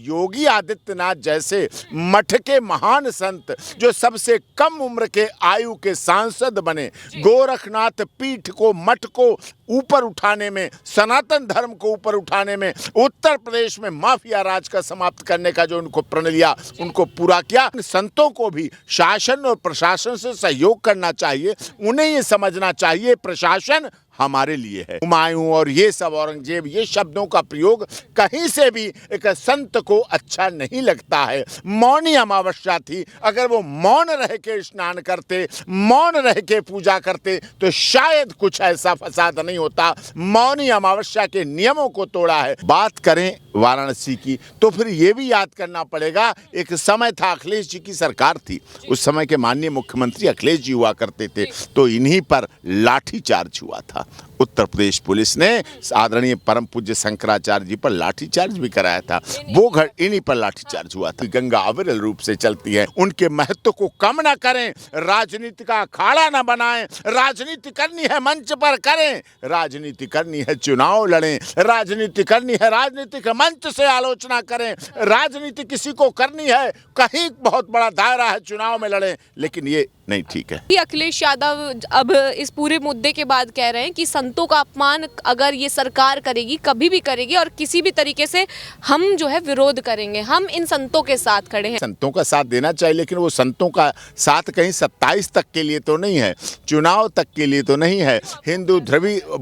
योगी आदित्यनाथ जैसे मठ के महान संत जो सबसे कम उम्र के आयु के सांसद बने, गोरखनाथ पीठ को, मठ को ऊपर उठाने में, सनातन धर्म को ऊपर उठाने में, उत्तर प्रदेश में माफिया राज का समाप्त करने का जो उनको प्रण लिया, उनको पूरा किया। संतों को भी शासन और प्रशासन से सहयोग करना चाहिए। उन्हें ये समझना चाहिए प्रशासन हमारे लिए है। हुमायूं और ये सब औरंगजेब, ये शब्दों का प्रयोग कहीं से भी एक संत को अच्छा नहीं लगता है। मौनी अमावस्या थी, अगर वो मौन रह के स्नान करते, मौन रह के पूजा करते तो शायद कुछ ऐसा फसाद नहीं होता। मौनी अमावस्या के नियमों को तोड़ा है। बात करें वाराणसी की तो फिर ये भी याद करना पड़ेगा, एक समय था अखिलेश जी की सरकार थी, उस समय के माननीय मुख्यमंत्री अखिलेश जी हुआ करते थे, तो इन्हीं पर लाठीचार्ज हुआ था। उत्तर प्रदेश पुलिस ने आदरणीय परम पूज्य शंकराचार्य जी पर लाठीचार्ज भी कराया था, वो इन्हीं पर लाठीचार्ज हुआ था। गंगा अविरल रूप से चलती है, उनके महत्व को कम ना करें, राजनीति का अखाड़ा ना बनाएं। राजनीति करनी है मंच पर करें, राजनीति करनी है चुनाव लड़ें, राजनीति करनी है राजनीतिक मंच से आलोचना करें, राजनीति किसी को करनी है कहीं बहुत बड़ा दायरा है चुनाव में लड़ें, लेकिन ये नहीं ठीक है। अखिलेश यादव अब इस पूरे मुद्दे के बाद कह रहे हैं कि संतों का अपमान अगर ये सरकार करेगी, कभी भी करेगी, और किसी भी तरीके से हम जो है विरोध करेंगे, हम इन संतों के साथ खड़े हैं। संतों का साथ देना चाहिए, लेकिन वो संतों का साथ कहीं 27 तक के लिए तो नहीं है, चुनाव तक के लिए तो नहीं है, हिंदू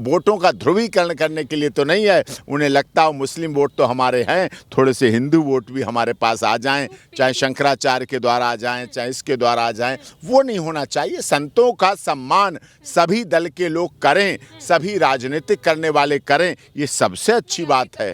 वोटों का ध्रुवीकरण करने के लिए तो नहीं है। उन्हें लगता हो मुस्लिम वोट तो हमारे हैं, थोड़े से हिंदू वोट भी हमारे पास आ जाएं, चाहे शंकराचार्य के द्वारा आ जाएं, चाहे इसके द्वारा आ जाएं, वो नहीं होना चाहिए। संतों का सम्मान सभी दल के लोग करें, सभी राजनीतिक करने वाले करें, ये सबसे अच्छी बात है।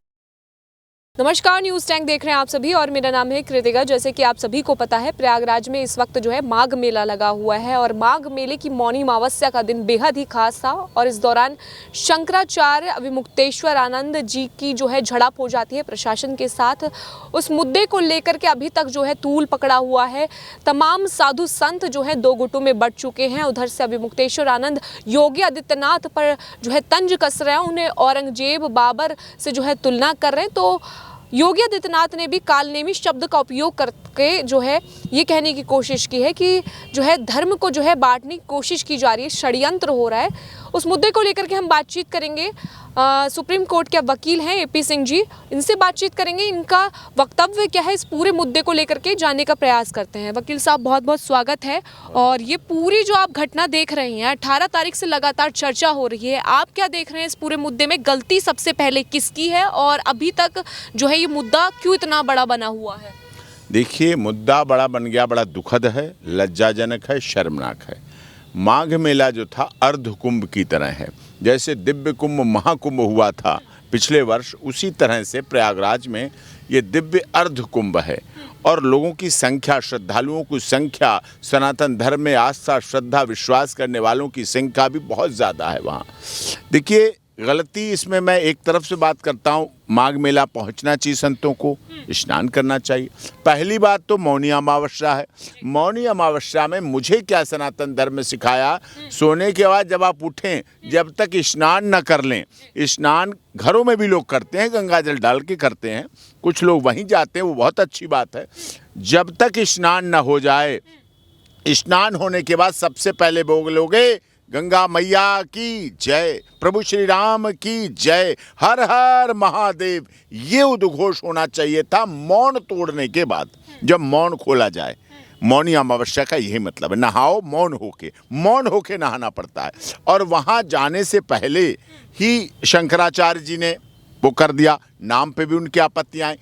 नमस्कार, न्यूज़ टैंक देख रहे हैं आप सभी और मेरा नाम है कृतिका। जैसे कि आप सभी को पता है, प्रयागराज में इस वक्त जो है माघ मेला लगा हुआ है और माघ मेले की मौनी अमावस्या का दिन बेहद ही खास था और इस दौरान शंकराचार्य अभिमुक्तेश्वर आनंद जी की जो है झड़प हो जाती है प्रशासन के साथ। उस मुद्दे को लेकर के अभी तक जो है तूल पकड़ा हुआ है। तमाम साधु संत जो है दो गुटों में बंट चुके हैं। उधर से अभिमुक्तेश्वर आनंद योगी आदित्यनाथ पर जो है तंज कस रहे हैं, उन्हें औरंगजेब बाबर से जो है तुलना कर रहे हैं। तो योगी आदित्यनाथ ने भी कालनेमी शब्द का उपयोग करके जो है ये कहने की कोशिश की है कि जो है धर्म को जो है बांटने की कोशिश की जा रही है, षड्यंत्र हो रहा है। उस मुद्दे को लेकर के हम बातचीत करेंगे। सुप्रीम कोर्ट के वकील हैं एपी सिंह जी, इनसे बातचीत करेंगे, इनका वक्तव्य क्या है इस पूरे मुद्दे को लेकर के जानने का प्रयास करते हैं। वकील साहब, बहुत बहुत स्वागत है। और ये पूरी जो आप घटना देख रहे हैं, 18 तारीख से लगातार चर्चा हो रही है, आप क्या देख रहे हैं इस पूरे मुद्दे में? गलती सबसे पहले किसकी है और अभी तक जो है ये मुद्दा क्यों इतना बड़ा बना हुआ है? देखिए, मुद्दा बड़ा बन गया, बड़ा दुखद है, लज्जाजनक है, शर्मनाक है। माघ मेला जो था अर्ध कुंभ की तरह है। जैसे दिव्य कुंभ महाकुंभ हुआ था पिछले वर्ष, उसी तरह से प्रयागराज में ये दिव्य अर्ध कुंभ है और लोगों की संख्या, श्रद्धालुओं की संख्या, सनातन धर्म में आस्था, श्रद्धा, विश्वास करने वालों की संख्या भी बहुत ज़्यादा है वहाँ। देखिए, गलती इसमें मैं एक तरफ से बात करता हूँ, माघ मेला पहुँचना चाहिए, संतों को स्नान करना चाहिए। पहली बात तो मौनी अमावस्या है। मौनी अमावस्या में मुझे क्या सनातन धर्म में सिखाया, सोने के बाद जब आप उठें, जब तक स्नान न कर लें, स्नान घरों में भी लोग करते हैं, गंगा जल डाल के करते हैं, कुछ लोग वहीं जाते हैं, वो बहुत अच्छी बात है। जब तक स्नान न हो जाए, स्नान होने के बाद सबसे पहले बोलोगे गंगा मैया की जय, प्रभु श्री राम की जय, हर हर महादेव, ये उद्घोष होना चाहिए था मौन तोड़ने के बाद। जब मौन खोला जाए, मौनी अमावस्या का यही मतलब है, नहाओ मौन होके नहाना पड़ता है। और वहाँ जाने से पहले ही शंकराचार्य जी ने वो कर दिया, नाम पे भी उनकी आपत्तियाँ आई।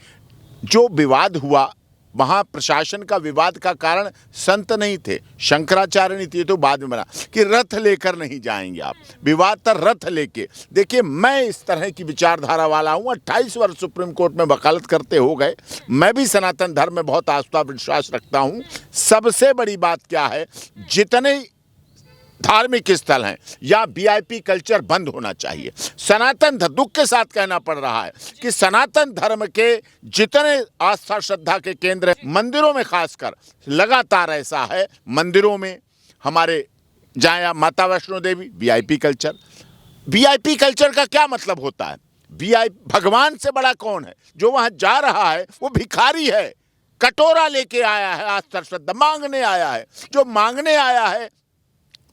जो विवाद हुआ वहाँ प्रशासन का विवाद का कारण संत नहीं थे, शंकराचार्य नहीं थे, तो बाद में बना कि रथ लेकर नहीं जाएंगे आप, विवाद तर रथ लेके। देखिए, मैं इस तरह की विचारधारा वाला हूँ, 28 वर्ष सुप्रीम कोर्ट में वकालत करते हो गए, मैं भी सनातन धर्म में बहुत आस्था विश्वास रखता हूँ। सबसे बड़ी बात क्या है, जितने धार्मिक स्थल हैं या वीआईपी कल्चर बंद होना चाहिए। सनातन धर्म, दुख के साथ कहना पड़ रहा है कि सनातन धर्म के जितने आस्था श्रद्धा के केंद्र हैं, मंदिरों में खासकर लगातार ऐसा है, मंदिरों में हमारे जहाँ माता Vaishno Devi, VIP culture. VIP culture का क्या मतलब होता है? वीआईपी भगवान से बड़ा कौन है? जो वहां जा रहा है वो भिखारी है, कटोरा लेके आया है, आज श्रद्धा मांगने आया है। जो मांगने आया है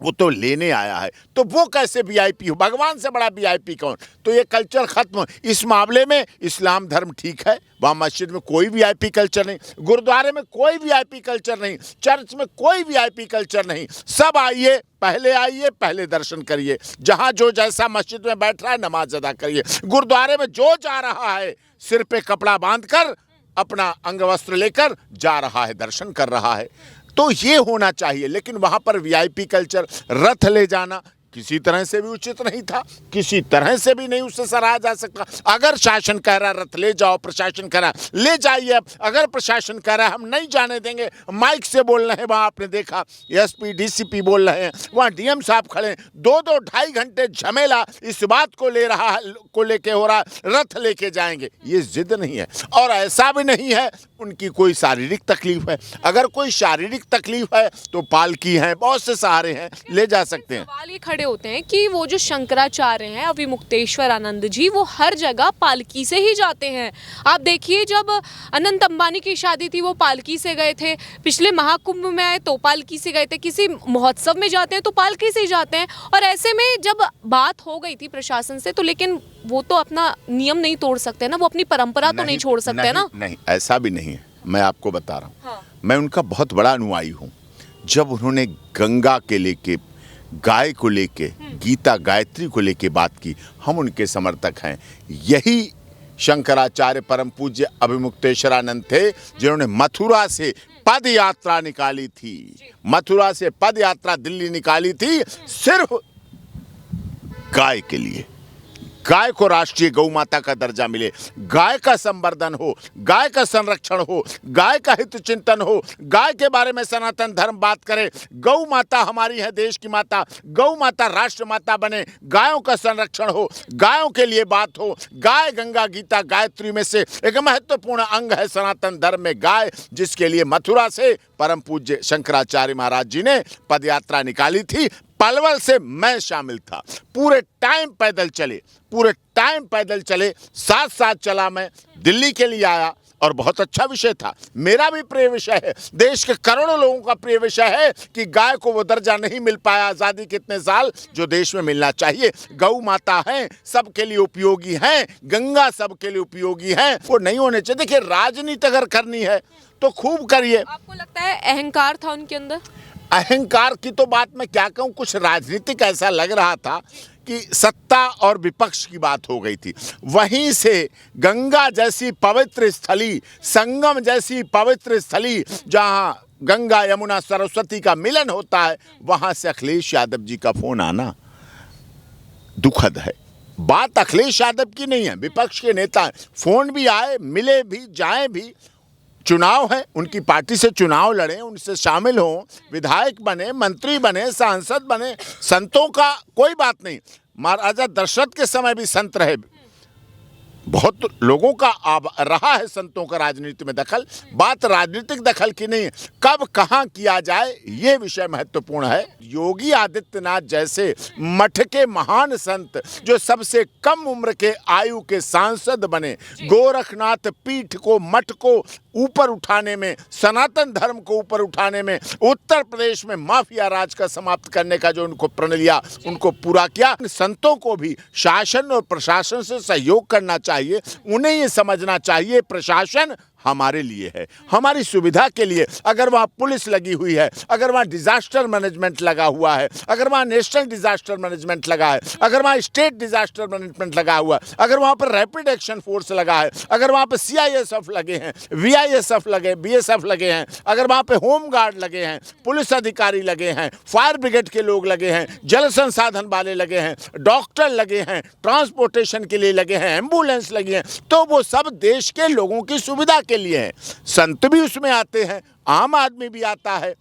वो तो लेने आया है, तो वो कैसे वीआईपी हो? भगवान से बड़ा वीआईपी कौन? तो ये कल्चर खत्म। इस मामले में इस्लाम धर्म ठीक है, वहाँ मस्जिद में कोई वीआईपी कल्चर नहीं, गुरुद्वारे में कोई वीआईपी कल्चर नहीं, चर्च में कोई वीआईपी कल्चर नहीं। सब आइए, पहले दर्शन करिए, जहाँ जो जैसा मस्जिद में बैठ रहा है नमाज अदा करिए। गुरुद्वारे में जो जा रहा है सिर पे कपड़ा बांधकर अपना अंग वस्त्र लेकर जा रहा है, दर्शन कर रहा है, तो ये होना चाहिए। लेकिन वहां पर वीआईपी कल्चर, रथ ले जाना किसी तरह से भी उचित नहीं था, किसी तरह से भी नहीं उससे सराहा जा सकता। अगर शासन कह रहा रथ ले जाओ, प्रशासन कह रहा ले जाइए, अगर प्रशासन कह रहा है हम नहीं जाने देंगे, माइक से बोल रहे हैं, वहाँ आपने देखा एसपी डीसीपी बोल रहे हैं, वहाँ डीएम साहब खड़े हैं, 2-2 ढाई घंटे झमेला इस बात को लेके हो रहा रथ लेके जाएंगे। ये जिद नहीं है, और ऐसा भी नहीं है उनकी कोई शारीरिक तकलीफ है। अगर कोई शारीरिक तकलीफ है तो पालकी है, बहुत से सहारे हैं, ले जा सकते हैं। सवाल ये खड़े होते हैं कि वो जो शंकराचार्य हैं अविमुक्तेश्वर आनंद जी, वो हर जगह पालकी से ही जाते हैं। आप देखिए, जब अनंत अंबानी की शादी थी वो पालकी से गए थे, पिछले महाकुंभ में आए तो पालकी से गए थे, किसी महोत्सव में जाते हैं तो पालकी से ही जाते हैं। और ऐसे में जब बात हो गई थी प्रशासन से, तो लेकिन वो तो अपना नियम नहीं तोड़ सकते ना, वो अपनी परंपरा तो नहीं छोड़ सकते ना। नहीं, ऐसा भी नहीं है। मैं आपको बता रहा हूँ, हाँ। मैं उनका बहुत बड़ा अनुयायी हूँ। जब उन्होंने गंगा के लेके, गाय को लेके, गीता गायत्री को लेके बात की, हम उनके समर्थक हैं। यही शंकराचार्य परम पूज्य अभिमुक्तेश्वरानंद थे जिन्होंने मथुरा से पद यात्रा निकाली थी, मथुरा से पद यात्रा दिल्ली निकाली थी, सिर्फ गाय के लिए। गाय को राष्ट्रीय गौ माता का दर्जा मिले, गाय का संवर्धन हो, गाय का संरक्षण हो, गाय का हित चिंतन हो, गाय के बारे में सनातन धर्म बात करे। गौ माता हमारी है, देश की माता, गौ माता राष्ट्र माता बने, गायों का संरक्षण हो, गायों के लिए बात हो। गाय गंगा गीता गायत्री में से एक महत्वपूर्ण अंग है सनातन धर्म में गाय, जिसके लिए मथुरा से परम पूज्य शंकराचार्य महाराज जी ने पदयात्रा निकाली थी। पलवल से मैं शामिल था, पूरे टाइम पैदल चले, साथ साथ चला, मैं दिल्ली के लिए आया, और बहुत अच्छा विषय था। मेरा भी प्रिय विषय है, देश के करोड़ों लोगों का प्रिय विषय है कि गाय को वो दर्जा नहीं मिल पाया आज़ादी के इतने साल जो देश में मिलना चाहिए। गौ माता है, सबके लिए उपयोगी हैं, गंगा सबके लिए उपयोगी हैं, वो नहीं होने चाहिए। देखिए, राजनीति अगर करनी है तो खूब करिए। आपको लगता है अहंकार था उनके अंदर? अहंकार की तो बात मैं क्या कहूँ, कुछ राजनीतिक ऐसा लग रहा था कि सत्ता और विपक्ष की बात हो गई थी। वहीं से गंगा जैसी पवित्र स्थली, संगम जैसी पवित्र स्थली, जहां गंगा यमुना सरस्वती का मिलन होता है, वहां से अखिलेश यादव जी का फोन आना दुखद है। बात अखिलेश यादव की नहीं है, विपक्ष के नेता फोन भी आए, मिले भी, जाए भी। चुनाव है, उनकी पार्टी से चुनाव लड़ें, उनसे शामिल हों, विधायक बने, मंत्री बने, सांसद बने, संतों का कोई बात नहीं। महाराजा दशरथ के समय भी संत रहे, बहुत लोगों का रहा है संतों का राजनीति में दखल। बात राजनीतिक दखल की नहीं है, कब कहाँ किया जाए ये विषय महत्वपूर्ण है। योगी आदित्यनाथ जैसे मठ के महान संत जो सबसे कम उम्र के आयु के सांसद बने, गोरखनाथ पीठ को, मठ को ऊपर उठाने में, सनातन धर्म को ऊपर उठाने में, उत्तर प्रदेश में माफिया राज का समाप्त करने का जो उनको प्रण लिया, उनको पूरा किया। संतों को भी शासन और प्रशासन से सहयोग करना चाहिए। उन्हें ये समझना चाहिए प्रशासन हमारे लिए है, हमारी सुविधा के लिए। अगर वहाँ पुलिस लगी हुई है, अगर वहाँ डिजास्टर मैनेजमेंट लगा हुआ है, अगर वहाँ नेशनल डिजास्टर मैनेजमेंट लगा है, अगर वहाँ स्टेट डिजास्टर मैनेजमेंट लगा हुआ है, अगर वहाँ पर रैपिड एक्शन फोर्स लगा है, अगर वहाँ पर CISF लगे हैं, VISF लगे, BSF लगे हैं, अगर वहाँ पे होम गार्ड लगे हैं, पुलिस अधिकारी लगे हैं, फायर ब्रिगेड के लोग लगे हैं, जल संसाधन वाले लगे हैं, डॉक्टर लगे हैं, ट्रांसपोर्टेशन के लिए लगे हैं, एम्बुलेंस लगी हैं, तो वो सब देश के लोगों की सुविधा के लिए है। संत भी उसमें आते हैं, आम आदमी भी आता है।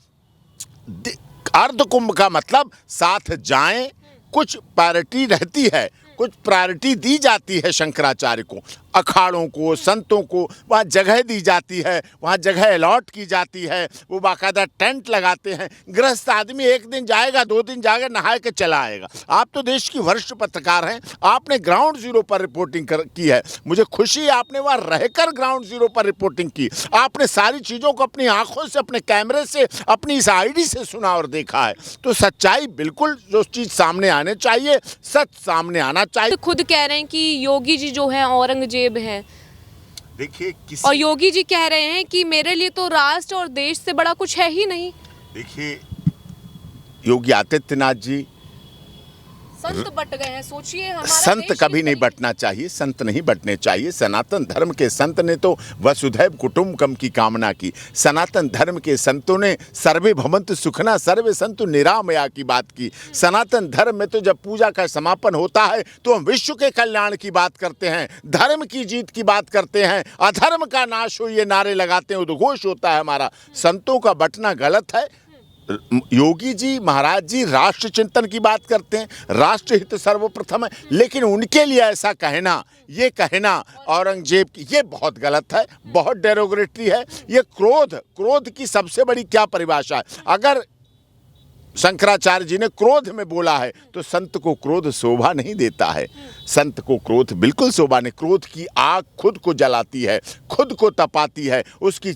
अर्ध कुंभ का मतलब साथ जाएं, कुछ प्रायोरिटी रहती है, कुछ प्रायोरिटी दी जाती है शंकराचार्य को। अखाड़ों को, संतों को वहाँ जगह दी जाती है, वहाँ जगह अलॉट की जाती है, वो बाकायदा टेंट लगाते हैं। गृहस्थ आदमी एक दिन जाएगा, 2 दिन जाएगा, नहा के चला आएगा। आप तो देश की वरिष्ठ पत्रकार हैं, आपने ग्राउंड जीरो पर रिपोर्टिंग की है। मुझे खुशी है आपने वहाँ रहकर ग्राउंड जीरो पर रिपोर्टिंग की। आपने सारी चीज़ों को अपनी आंखों से, अपने कैमरे से, अपनी इस आईडी से सुना और देखा है। तो सच्चाई बिल्कुल जो चीज़ सामने आने चाहिए, सच सामने आना चाहिए। तो खुद कह रहे हैं कि योगी जी जो है औरंगजेब हैं, देखिए और योगी जी कह रहे हैं कि मेरे लिए तो राष्ट्र और देश से बड़ा कुछ है ही नहीं। देखिए योगी आदित्यनाथ जी संत बट गए हैं, सोचिए हमारा संत देश कभी इस नहीं तरीके- बटना चाहिए, संत नहीं बटने चाहिए। सनातन धर्म के संत ने तो वसुधैव कुटुंबकम की कामना की। सनातन धर्म के संतों ने सर्वे भवन्तु सुखना सर्वे सन्तु निरामया की बात की। सनातन धर्म में तो जब पूजा का समापन होता है तो हम विश्व के कल्याण की बात करते हैं, धर्म की जीत की बात करते हैं, अधर्म का नाश हो ये नारे लगाते हैं, उद्घोष होता है हमारा। संतों का बटना गलत है। योगी जी महाराज जी राष्ट्र चिंतन की बात करते हैं, राष्ट्र हित सर्वप्रथम है, लेकिन उनके लिए ऐसा कहना, ये कहना औरंगजेब की, ये बहुत गलत है, बहुत डेरोगेटरी है। ये क्रोध की सबसे बड़ी क्या परिभाषा है? अगर शंकराचार्य जी ने क्रोध में बोला है तो संत को क्रोध शोभा नहीं देता है। संत को क्रोध बिल्कुल शोभा नहीं। क्रोध की आग खुद को जलाती है, खुद को तपाती है, उसकी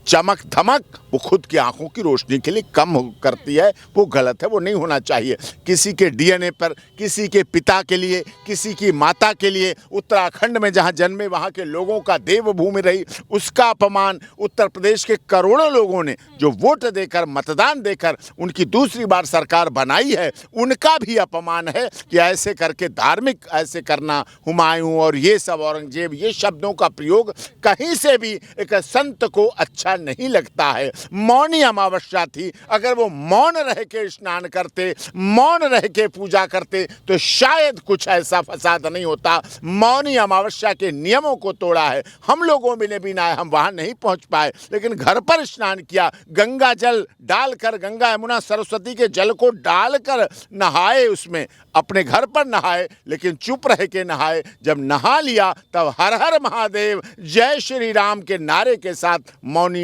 चमक धमक वो खुद की आंखों की रोशनी के लिए कम करती है। वो गलत है, वो नहीं होना चाहिए। किसी के डीएनए पर, किसी के पिता के लिए, किसी की माता के लिए, उत्तराखंड में जहां जन्मे वहां के लोगों का देवभूमि रही, उसका अपमान उत्तर प्रदेश के करोड़ों लोगों ने जो वोट देकर, मतदान देकर उनकी दूसरी बार सरकार बनाई है, उनका भी अपमान है कि ऐसे करके धार्मिक ऐसे करना, हुमायूं और ये सब औरंगजेब, ये शब्दों का प्रयोग कहीं से भी एक संत को अच्छा नहीं लगता है। मौनी अमावस्या थी, अगर वो मौन रह के स्नान करते, मौन रह के पूजा करते तो शायद कुछ ऐसा फसाद नहीं होता। मौनी अमावस्या के नियमों को तोड़ा है। हम लोगों में भी ना, हम वहां नहीं पहुंच पाए, लेकिन घर पर स्नान किया, गंगा जल डालकर, गंगा यमुना सरस्वती के जल को डालकर नहाए, उसमें अपने घर पर नहाए, लेकिन चुप रह के नहाए। जब नहा लिया तब हर हर महादेव, जय श्री राम के नारे के साथ मौन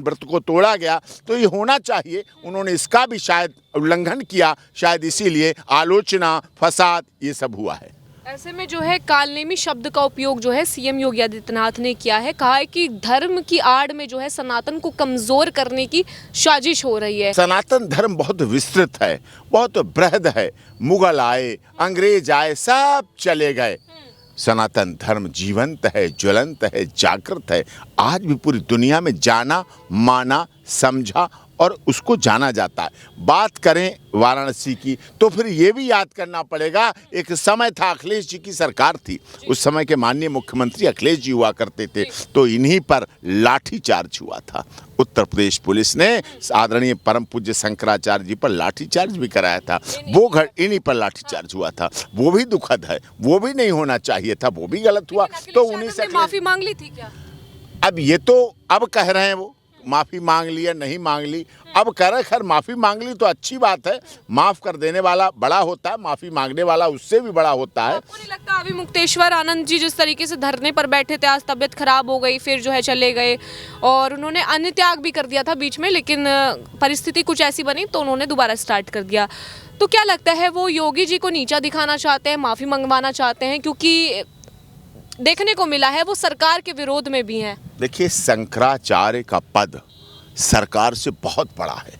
व्रत को तोड़ा गया। तो ये होना चाहिए। उन्होंने इसका भी शायद उल्लंघन किया, शायद इसीलिए आलोचना, फसाद ये सब हुआ है। ऐसे में जो है कालनेमी शब्द का उपयोग जो है सीएम योगी आदित्यनाथ ने किया है। कहा है कि धर्म की आड़ में जो है सनातन को कमजोर करने की साजिश हो रही है। सनातन धर्म बहुत विस्तृत है, बहुत बृहद है। मुगल आए, अंग्रेज आए, सब चले गए। सनातन धर्म जीवंत है, ज्वलंत है, जागृत है। आज भी पूरी दुनिया में जाना, माना, समझा और उसको जाना जाता है। बात करें वाराणसी की तो फिर ये भी याद करना पड़ेगा, एक समय था अखिलेश जी की सरकार थी, उस समय के माननीय मुख्यमंत्री अखिलेश जी हुआ करते थे, तो इन्हीं पर लाठीचार्ज हुआ था। उत्तर प्रदेश पुलिस ने आदरणीय परम पूज्य शंकराचार्य जी पर लाठीचार्ज भी कराया था। वो इन्हीं पर लाठीचार्ज हुआ था। वो भी दुखद है, वो भी नहीं होना चाहिए था, वो भी गलत हुआ। तो उन्हीं से माफी मांग ली थी क्या? अब ये तो अब कह रहे हैं वो माफ़ी मांग ली या नहीं मांग ली, अब कह रहे खैर माफ़ी मांग ली तो अच्छी बात है। माफ़ कर देने वाला बड़ा होता है, माफ़ी मांगने वाला उससे भी बड़ा होता है। आपको नहीं लगता अभी मुक्तेश्वर आनंद जी जिस तरीके से धरने पर बैठे थे, आज तबीयत खराब हो गई, फिर जो है चले गए और उन्होंने अन्य त्याग भी कर दिया था बीच में, लेकिन परिस्थिति कुछ ऐसी बनी तो उन्होंने दोबारा स्टार्ट कर दिया। तो क्या लगता है वो योगी जी को नीचा दिखाना चाहते हैं, माफ़ी मंगवाना चाहते हैं? क्योंकि देखने को मिला है वो सरकार के विरोध में भी हैं। देखिए, शंकराचार्य का पद सरकार से बहुत बड़ा है।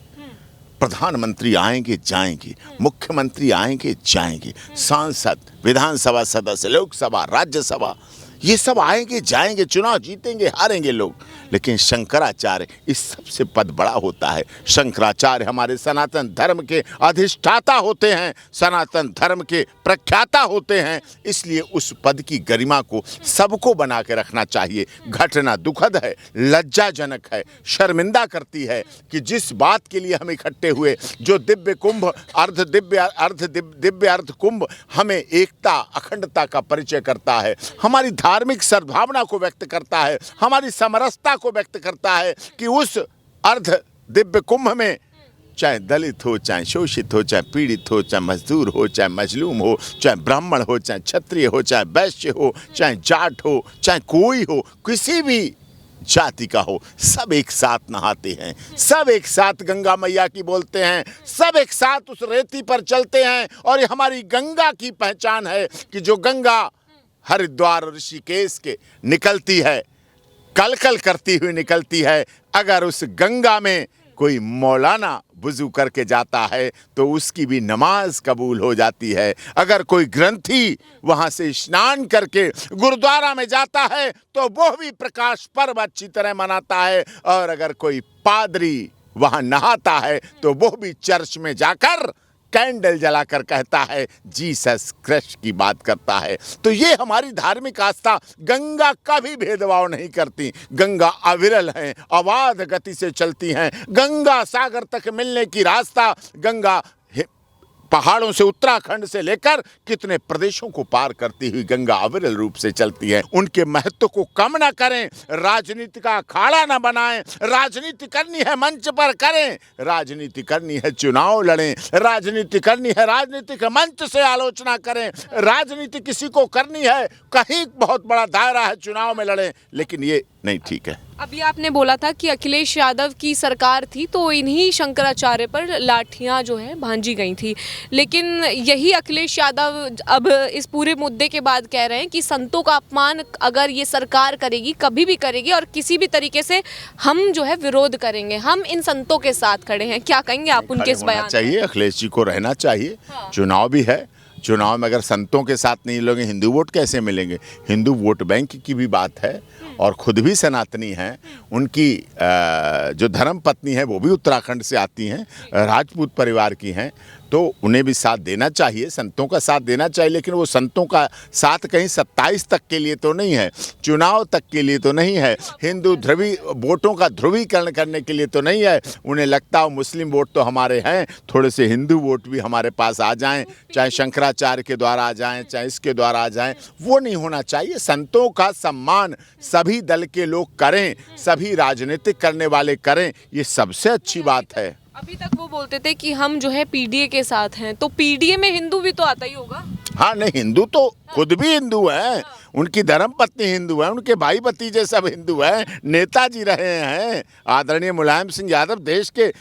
प्रधानमंत्री आएंगे जाएंगे, मुख्यमंत्री आएंगे जाएंगे, सांसद, विधानसभा सदस्य, लोकसभा, राज्यसभा, ये सब आएंगे जाएंगे, चुनाव जीतेंगे हारेंगे लोग, लेकिन शंकराचार्य इस सबसे पद बड़ा होता है। शंकराचार्य हमारे सनातन धर्म के अधिष्ठाता होते हैं, सनातन धर्म के प्रख्याता होते हैं, इसलिए उस पद की गरिमा को सबको बना के रखना चाहिए। घटना दुखद है, लज्जाजनक है, शर्मिंदा करती है कि जिस बात के लिए हम इकट्ठे हुए, जो दिव्य कुंभ, दिव्य अर्ध कुंभ हमें एकता, अखंडता का परिचय करता है, हमारी धार्मिक सद्भावना को व्यक्त करता है, हमारी समरसता को व्यक्त करता है कि उस अर्ध दिव्य कुंभ में चाहे दलित हो, चाहे शोषित हो, चाहे पीड़ित हो, चाहे मजदूर हो, चाहे मजलूम हो, चाहे ब्राह्मण हो, चाहे क्षत्रिय हो, चाहे वैश्य हो, चाहे जाट हो, चाहे कोई हो, किसी भी जाति का हो, सब एक साथ नहाते हैं, सब एक साथ गंगा मैया की बोलते हैं, सब एक साथ उस रेती पर चलते हैं। और ये हमारी गंगा की पहचान है कि जो गंगा हरिद्वार और ऋषिकेश के निकलती है, कल कल करती हुई निकलती है। अगर उस गंगा में कोई मौलाना वुज़ू करके जाता है तो उसकी भी नमाज कबूल हो जाती है। अगर कोई ग्रंथी वहाँ से स्नान करके गुरुद्वारा में जाता है तो वो भी प्रकाश पर्व अच्छी तरह मनाता है। और अगर कोई पादरी वहाँ नहाता है तो वो भी चर्च में जाकर कैंडल जलाकर कहता है जीसस क्राइस्ट की बात करता है। तो ये हमारी धार्मिक आस्था गंगा का भी भेदभाव नहीं करती। गंगा अविरल हैं, अबाध गति से चलती हैं। गंगा सागर तक मिलने की रास्ता, गंगा पहाड़ों से उत्तराखंड से लेकर कितने प्रदेशों को पार करती हुई गंगा अविरल रूप से चलती है। उनके महत्व को कम ना करें, राजनीति का अखाड़ा ना बनाएं। राजनीति करनी है मंच पर करें, राजनीति करनी है चुनाव लड़ें, राजनीति करनी है राजनीतिक मंच से आलोचना करें, राजनीति किसी को करनी है कहीं बहुत बड़ा दायरा है चुनाव में लड़ें, लेकिन ये नहीं ठीक है। अभी आपने बोला था कि अखिलेश यादव की सरकार थी तो इन्हीं शंकराचार्य पर लाठियां जो है भांजी गई थी, लेकिन यही अखिलेश यादव अब इस पूरे मुद्दे के बाद कह रहे हैं कि संतों का अपमान अगर ये सरकार करेगी, कभी भी करेगी और किसी भी तरीके से हम जो है विरोध करेंगे, हम इन संतों के साथ खड़े हैं। क्या कहेंगे आप उनके इस बयान? चाहिए, अखिलेश जी को रहना चाहिए। हाँ। चुनाव भी है, चुनाव में अगर संतों के साथ नहीं लोगे हिंदू वोट कैसे मिलेंगे? हिंदू वोट बैंक की भी बात है और खुद भी सनातनी हैं। उनकी जो धर्म पत्नी है वो भी उत्तराखंड से आती हैं, राजपूत परिवार की हैं, तो उन्हें भी साथ देना चाहिए, संतों का साथ देना चाहिए। लेकिन वो संतों का साथ कहीं 27 तक के लिए तो नहीं है, चुनाव तक के लिए तो नहीं है, हिंदू वोटों का ध्रुवीकरण करने के लिए तो नहीं है। उन्हें लगता हो मुस्लिम वोट तो हमारे हैं, थोड़े से हिंदू वोट भी हमारे पास आ जाएं, चाहे शंकराचार्य के द्वारा आ जाएं, चाहे इसके द्वारा आ जाएं, वो नहीं होना चाहिए। संतों का सम्मान सभी दल के लोग करें, सभी राजनीतिक करने वाले करें, ये सबसे अच्छी बात है। अभी तक वो बोलते थे कि हम जो है पीडीए के साथ हैं, तो पीडीए में हिंदू भी तो आता ही होगा। हाँ, नहीं, हिंदू तो खुद भी हिंदू हैं, उनकी धर्म पत्नी हिंदू है, उनके भाई भतीजे सब हिंदू हैं, नेताजी रहे हैं। आदरणीय मुलायम सिंह यादव देश के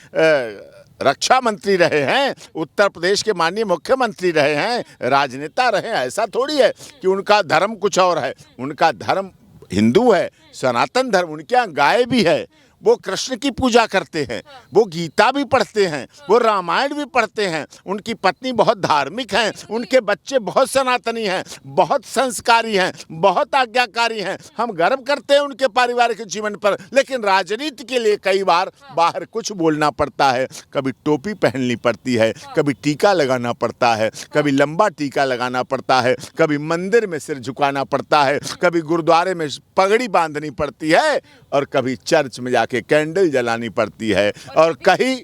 रक्षा मंत्री रहे हैं, उत्तर प्रदेश के माननीय मुख्यमंत्री रहे हैं, राजनेता रहे हैं। ऐसा थोड़ी है कि उनका धर्म कुछ और है, उनका धर्म हिंदू है, सनातन धर्म। उनके यहाँ गाय भी है, वो कृष्ण की पूजा करते हैं, वो गीता भी पढ़ते हैं, वो रामायण भी पढ़ते हैं। उनकी पत्नी बहुत धार्मिक हैं, उनके बच्चे बहुत सनातनी हैं, बहुत संस्कारी हैं, बहुत आज्ञाकारी हैं। हम गर्व करते हैं उनके पारिवारिक जीवन पर। लेकिन राजनीति के लिए कई बार बाहर कुछ बोलना पड़ता है, कभी टोपी पहननी पड़ती है, कभी टीका लगाना पड़ता है, कभी लंबा टीका लगाना पड़ता है, कभी मंदिर में सिर झुकाना पड़ता है, कभी गुरुद्वारे में पगड़ी बांधनी पड़ती है, और कभी चर्च में के कैंडल जलानी पड़ती है, और कहीं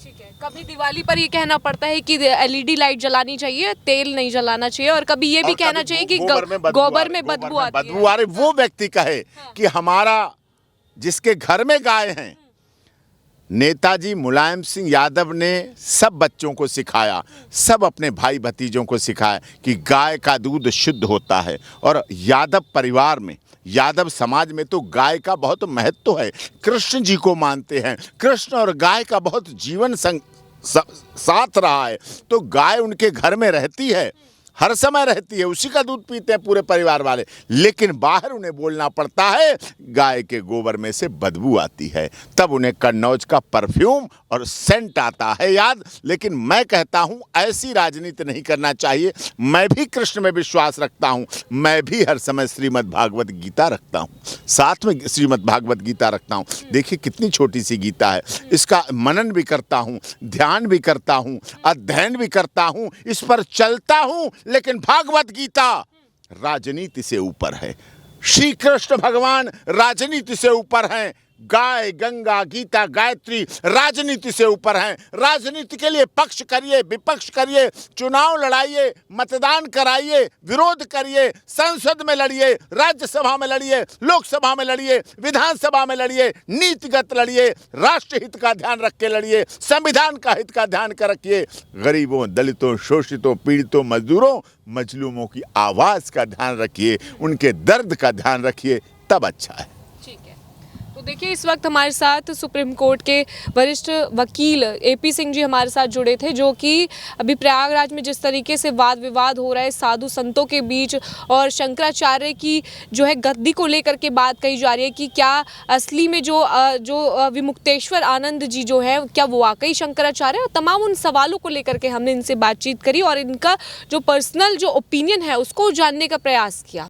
ठीक है, कभी दिवाली पर ये कहना पड़ता है कि एलईडी लाइट जलानी चाहिए, तेल नहीं जलाना चाहिए, और कभी ये भी कहना चाहिए कि गोबर में बदबू आती है। आ रही वो व्यक्ति कहे कि हमारा जिसके घर में गाय हैं, नेताजी मुलायम सिंह यादव ने सब बच्चों को सिखाया, सब अपने भाई भतीजों को सिखाया कि गाय का दूध शुद्ध होता है। और यादव परिवार में, यादव समाज में तो गाय का बहुत महत्व है। कृष्ण जी को मानते हैं, कृष्ण और गाय का बहुत जीवन साथ रहा है, तो गाय उनके घर में रहती है, हर समय रहती है, उसी का दूध पीते हैं पूरे परिवार वाले। लेकिन बाहर उन्हें बोलना पड़ता है गाय के गोबर में से बदबू आती है, तब उन्हें कन्नौज का परफ्यूम और सेंट आता है याद। लेकिन मैं कहता हूं ऐसी राजनीति नहीं करना चाहिए। मैं भी कृष्ण में विश्वास रखता हूं, मैं भी हर समय श्रीमद् भागवत गीता रखता हूं, साथ में श्रीमद् भागवत गीता रखता हूं। देखिए कितनी छोटी सी गीता है, इसका मनन भी करता हूं, ध्यान भी करता हूं, अध्ययन भी करता हूं, इस पर चलता हूं। लेकिन भागवत गीता राजनीति से ऊपर है, श्री कृष्ण भगवान राजनीति से ऊपर हैं। गाय गंगा गीता गायत्री राजनीति से ऊपर हैं। राजनीति के लिए पक्ष करिए, विपक्ष करिए, चुनाव लड़ाइए, मतदान कराइए, विरोध करिए, संसद में लड़िए, राज्यसभा में लड़िए, लोकसभा में लड़िए, विधानसभा में लड़िए, नीतिगत लड़िए, राष्ट्र हित का ध्यान रख के लड़िए, संविधान का हित का ध्यान कर रखिए, गरीबों, दलितों, शोषितों, पीड़ितों, मजदूरों, मजलूमों की आवाज का ध्यान रखिए, उनके दर्द का ध्यान रखिए, तब अच्छा है। ठीक है, तो देखिए इस वक्त हमारे साथ सुप्रीम कोर्ट के वरिष्ठ वकील AP सिंह जी हमारे साथ जुड़े थे, जो कि अभी प्रयागराज में जिस तरीके से वाद विवाद हो रहा है साधु संतों के बीच और शंकराचार्य की जो है गद्दी को लेकर के बात कही जा रही है कि क्या असली में जो विमुक्तेश्वर आनंद जी जो है क्या वो वाकई शंकराचार्य, और तमाम उन सवालों को लेकर के हमने इनसे बातचीत करी और इनका जो पर्सनल जो ओपिनियन है उसको जानने का प्रयास किया।